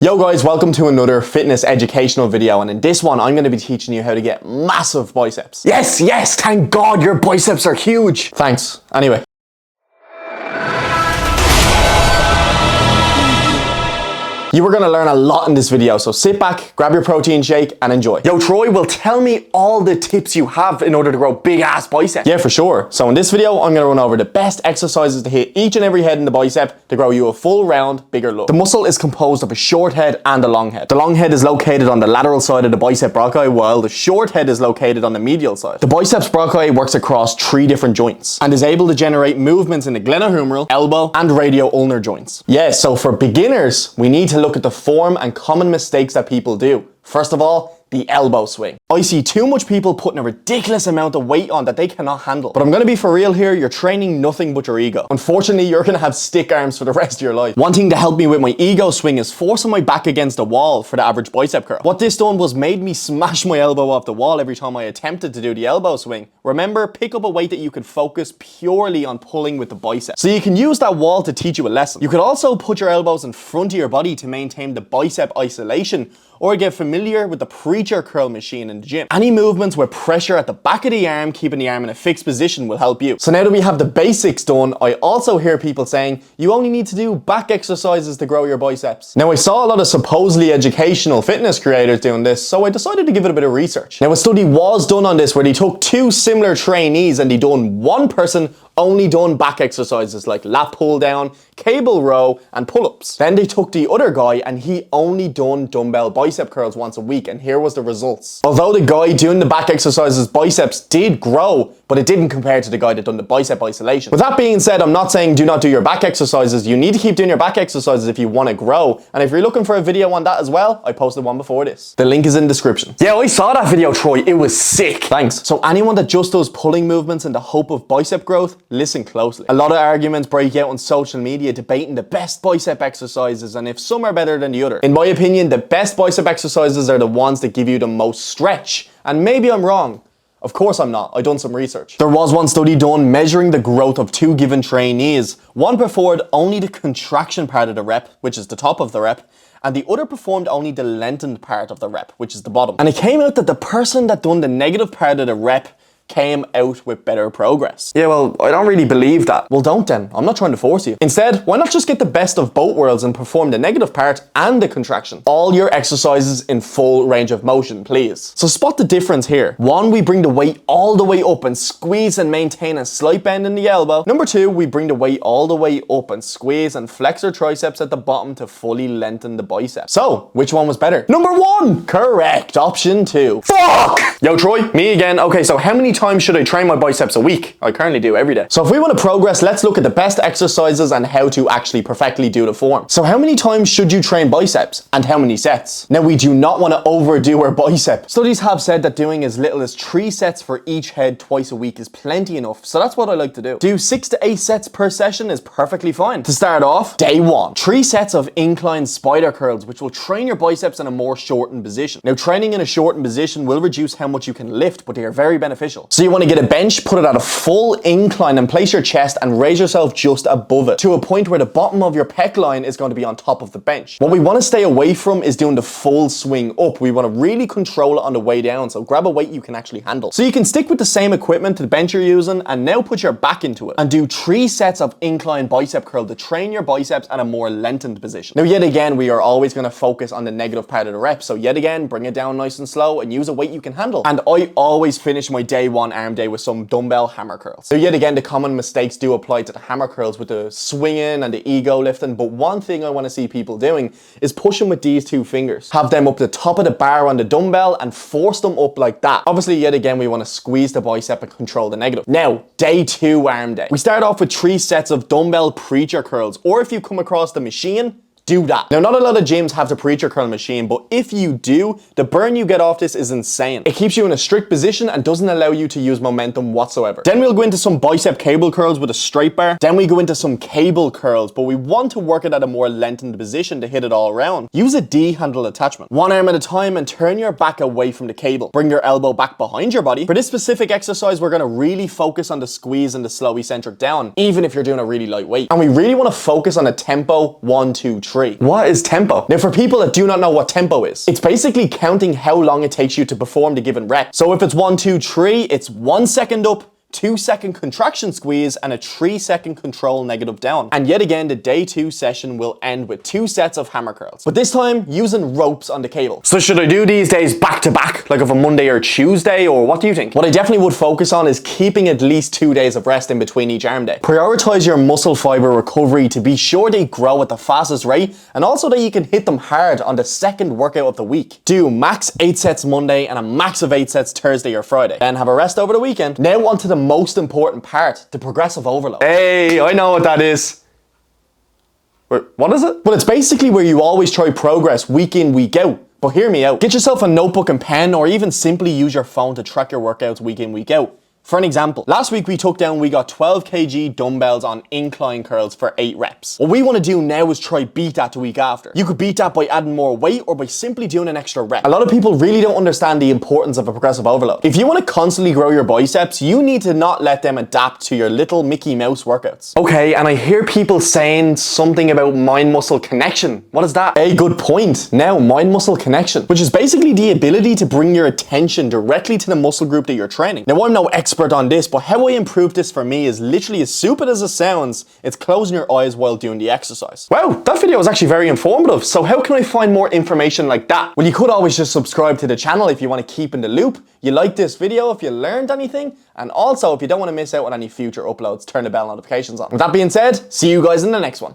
Yo guys, welcome to another fitness educational video, and in this one I'm going to be teaching you how to get massive biceps. Yes, thank God your biceps are huge. Thanks. Anyway. You are going to learn a lot in this video, so sit back, grab your protein shake and enjoy. Yo Troy, well tell me all the tips you have in order to grow big ass biceps. Yeah, for sure. So in this video, I'm going to run over the best exercises to hit each and every head in the bicep to grow you a full round, bigger look. The muscle is composed of a short head and a long head. The long head is located on the lateral side of the bicep brachii, while the short head is located on the medial side. The biceps brachii works across 3 different joints and is able to generate movements in the glenohumeral, elbow and radio-ulnar joints. Yeah, so for beginners, we need to look at the form and common mistakes that people do. First of all, the elbow swing. I see too much people putting a ridiculous amount of weight on that they cannot handle. But I'm gonna be for real here, you're training nothing but your ego. Unfortunately, you're gonna have stick arms for the rest of your life. One thing to help me with my ego swing is forcing my back against the wall for the average bicep curl. What this done was made me smash my elbow off the wall every time I attempted to do the elbow swing. Remember, pick up a weight that you can focus purely on pulling with the bicep. So you can use that wall to teach you a lesson. You could also put your elbows in front of your body to maintain the bicep isolation, or get familiar with the preacher curl machine in the gym. Any movements with pressure at the back of the arm, keeping the arm in a fixed position, will help you. So now that we have the basics done, I also hear people saying you only need to do back exercises to grow your biceps. Now I saw a lot of supposedly educational fitness creators doing this, so I decided to give it a bit of research. Now a study was done on this where they took 2 similar trainees and they done one person only done back exercises like lat pull down, cable row and pull-ups. Then they took the other guy and he only done dumbbell bicep curls once a week, and here was the results. Although the guy doing the back exercises biceps did grow, but it didn't compare to the guy that done the bicep isolation. With that being said, I'm not saying do not do your back exercises. You need to keep doing your back exercises if you want to grow, and if you're looking for a video on that as well, I posted one before this. The link is in the description. Yeah, I saw that video, Troy. It was sick. Thanks. So anyone that just does pulling movements in the hope of bicep growth, listen closely. A lot of arguments break out on social media debating the best bicep exercises and if some are better than the other. In my opinion, the best bicep exercises are the ones that give you the most stretch. And maybe I'm wrong. Of course I'm not. I done some research. There was one study done measuring the growth of 2 given trainees. One performed only the contraction part of the rep, which is the top of the rep, and the other performed only the lengthened part of the rep, which is the bottom. And it came out that the person that done the negative part of the rep came out with better progress. Yeah, well, I don't really believe that. Well, don't then. I'm not trying to force you. Instead, why not just get the best of both worlds and perform the negative part and the contraction? All your exercises in full range of motion, please. So spot the difference here. 1, we bring the weight all the way up and squeeze and maintain a slight bend in the elbow. Number 2, we bring the weight all the way up and squeeze and flex our triceps at the bottom to fully lengthen the bicep. So, which one was better? Number 1! Correct. Option 2. Fuck! Yo, Troy, me again. Okay, so how many times should I train my biceps a week? I currently do every day. So if we want to progress, let's look at the best exercises and how to actually perfectly do the form. So how many times should you train biceps and how many sets? Now we do not want to overdo our bicep. Studies have said that doing as little as 3 sets for each head twice a week is plenty enough. So that's what I like to do. Do 6 to 8 sets per session is perfectly fine. To start off, day 1, 3 sets of incline spider curls, which will train your biceps in a more shortened position. Now training in a shortened position will reduce how much you can lift, but they are very beneficial. So you want to get a bench, put it at a full incline and place your chest and raise yourself just above it to a point where the bottom of your pec line is going to be on top of the bench. What we want to stay away from is doing the full swing up. We want to really control it on the way down, so grab a weight you can actually handle. So you can stick with the same equipment to the bench you're using and now put your back into it and do 3 sets of incline bicep curl to train your biceps at a more lengthened position. Now yet again, we are always going to focus on the negative part of the rep, so yet again, bring it down nice and slow and use a weight you can handle. And I always finish my day 1 arm day with some dumbbell hammer curls. So yet again, the common mistakes do apply to the hammer curls with the swinging and the ego lifting, but one thing I want to see people doing is pushing with these 2 fingers. Have them up the top of the bar on the dumbbell and force them up like that. Obviously, yet again, we want to squeeze the bicep and control the negative. Now, day 2 arm day. We start off with 3 sets of dumbbell preacher curls, or if you come across the machine, do that. Now, not a lot of gyms have the preacher curl machine, but if you do, the burn you get off this is insane. It keeps you in a strict position and doesn't allow you to use momentum whatsoever. Then we'll go into some bicep cable curls with a straight bar. Then we go into some cable curls, but we want to work it at a more lengthened position to hit it all around. Use a D handle attachment. 1 arm at a time and turn your back away from the cable. Bring your elbow back behind your body. For this specific exercise, we're going to really focus on the squeeze and the slow eccentric down, even if you're doing a really light weight. And we really want to focus on a tempo 1, 2, 3. 3. What is tempo? Now for people that do not know what tempo is, it's basically counting how long it takes you to perform the given rep. So if it's 1, 2, 3, it's 1 second up, 2-second contraction squeeze, and a 3-second control negative down. And yet again, the day 2 session will end with 2 sets of hammer curls, but this time using ropes on the cable. So should I do these days back to back, like of a Monday or Tuesday, or what do you think? What I definitely would focus on is keeping at least 2 days of rest in between each arm day. Prioritize your muscle fiber recovery to be sure they grow at the fastest rate, and also that you can hit them hard on the second workout of the week. Do max 8 sets Monday and a max of 8 sets Thursday or Friday. Then have a rest over the weekend. Now onto the most important part, the progressive overload. Hey, I know what that is. Wait, what is it? Well, it's basically where you always try progress week in, week out. But hear me out. Get yourself a notebook and pen, or even simply use your phone to track your workouts week in, week out. For an example, last week we got 12 kg dumbbells on incline curls for 8 reps. What we want to do now is try beat that the week after. You could beat that by adding more weight or by simply doing an extra rep. A lot of people really don't understand the importance of a progressive overload. If you want to constantly grow your biceps, you need to not let them adapt to your little Mickey Mouse workouts. Okay, and I hear people saying something about mind-muscle connection. What is that? A good point. Now, mind-muscle connection, which is basically the ability to bring your attention directly to the muscle group that you're training. Now, I'm no expert on this, but how I improved this for me is literally as stupid as it sounds. It's closing your eyes while doing the exercise. Wow, that video was actually very informative. So how can I find more information like that? Well, you could always just subscribe to the channel if you want to keep in the loop. You like this video if you learned anything, and also if you don't want to miss out on any future uploads, turn the bell notifications on. With that being said, see you guys in the next one.